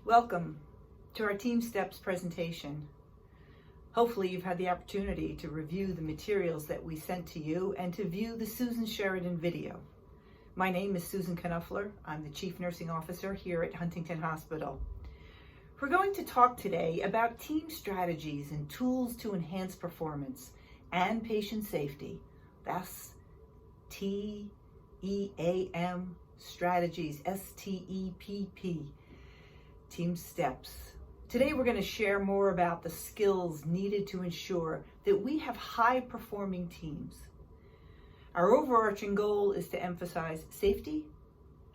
Welcome to our Team Steps presentation. Hopefully you've had the opportunity to review the materials that we sent to you and to view the Susan Sheridan video. My name is Susan Knuffler. I'm the Chief Nursing Officer here at Huntington Hospital. We're going to talk today about team strategies and tools to enhance performance and patient safety. That's TEAM strategies, STEPP. Team steps. Today we're going to share more about the skills needed to ensure that we have high-performing teams. Our overarching goal is to emphasize safety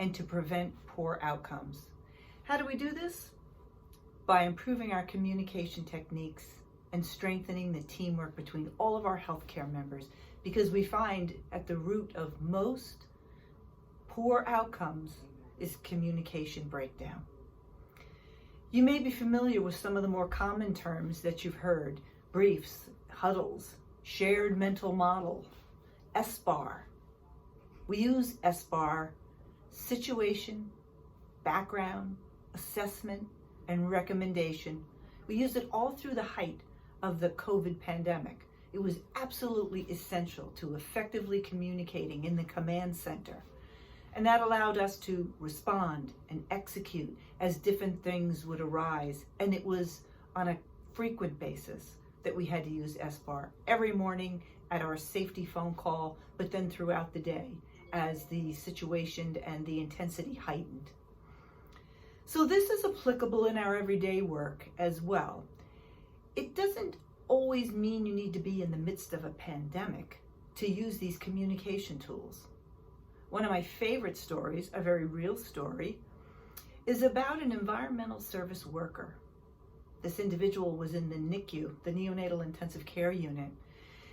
and to prevent poor outcomes. How do we do this? By improving our communication techniques and strengthening the teamwork between all of our healthcare members, because we find at the root of most poor outcomes is communication breakdown. You may be familiar with some of the more common terms that you've heard: briefs, huddles, shared mental model, SBAR. We use SBAR: situation, background, assessment, and recommendation. We used it all through the height of the COVID pandemic. It was absolutely essential to effectively communicating in the command center. And that allowed us to respond and execute as different things would arise. And it was on a frequent basis that we had to use SBAR every morning at our safety phone call, but then throughout the day as the situation and the intensity heightened. So this is applicable in our everyday work as well. It doesn't always mean you need to be in the midst of a pandemic to use these communication tools. One of my favorite stories, a very real story, is about an environmental service worker. This individual was in the NICU, the Neonatal Intensive Care Unit,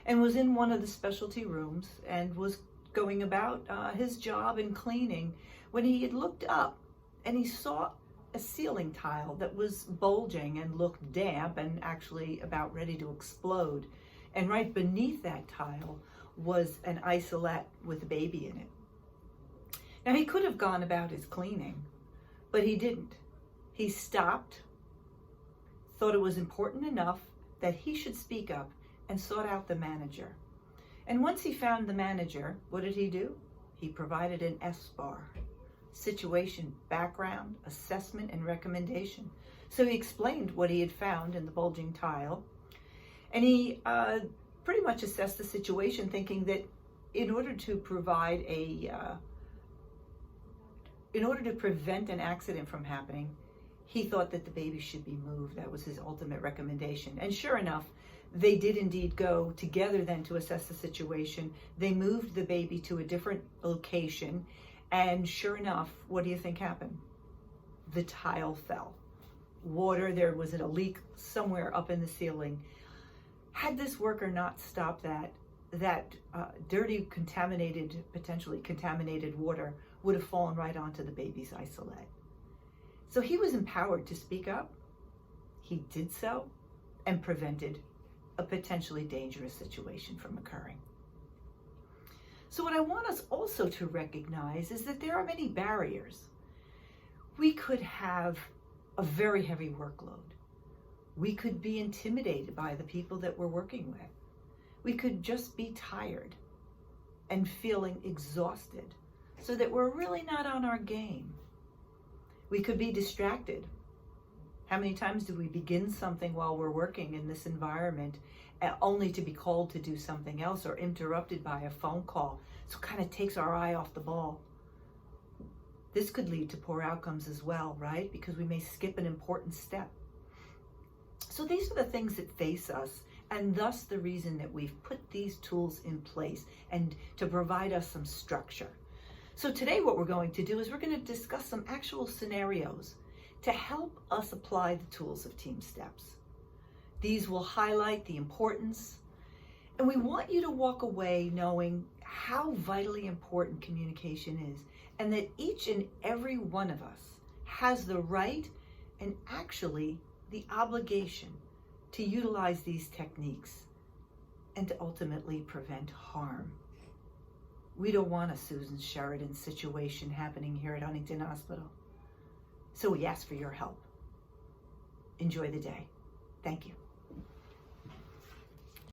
and was in one of the specialty rooms and was going about his job in cleaning when he had looked up and he saw a ceiling tile that was bulging and looked damp and actually about ready to explode. And right beneath that tile was an isolette with a baby in it. Now, he could have gone about his cleaning, but he didn't. He stopped, thought it was important enough that he should speak up, and sought out the manager. And once he found the manager, what did he do? He provided an SBAR: situation, background, assessment, and recommendation. So he explained what he had found in the bulging tile, and he pretty much assessed the situation, thinking that in order to prevent an accident from happening, he thought that the baby should be moved. That was his ultimate recommendation. And sure enough, they did indeed go together then to assess the situation. They moved the baby to a different location, and sure enough, what do you think happened? The tile fell. Water, there was a leak somewhere up in the ceiling. Had this worker not stopped that dirty, potentially contaminated water would have fallen right onto the baby's isolette. So he was empowered to speak up. He did so and prevented a potentially dangerous situation from occurring. So what I want us also to recognize is that there are many barriers. We could have a very heavy workload. We could be intimidated by the people that we're working with. We could just be tired and feeling exhausted, so that we're really not on our game. We could be distracted. How many times do we begin something while we're working in this environment only to be called to do something else or interrupted by a phone call? So it kind of takes our eye off the ball. This could lead to poor outcomes as well, right? Because we may skip an important step. So these are the things that face us, and thus the reason that we've put these tools in place and to provide us some structure. So today what we're going to do is we're going to discuss some actual scenarios to help us apply the tools of Team Steps. These will highlight the importance, and we want you to walk away knowing how vitally important communication is, and that each and every one of us has the right and actually the obligation to utilize these techniques and to ultimately prevent harm. We don't want a Susan Sheridan situation happening here at Huntington Hospital. So we ask for your help. enjoy the day. Thank you.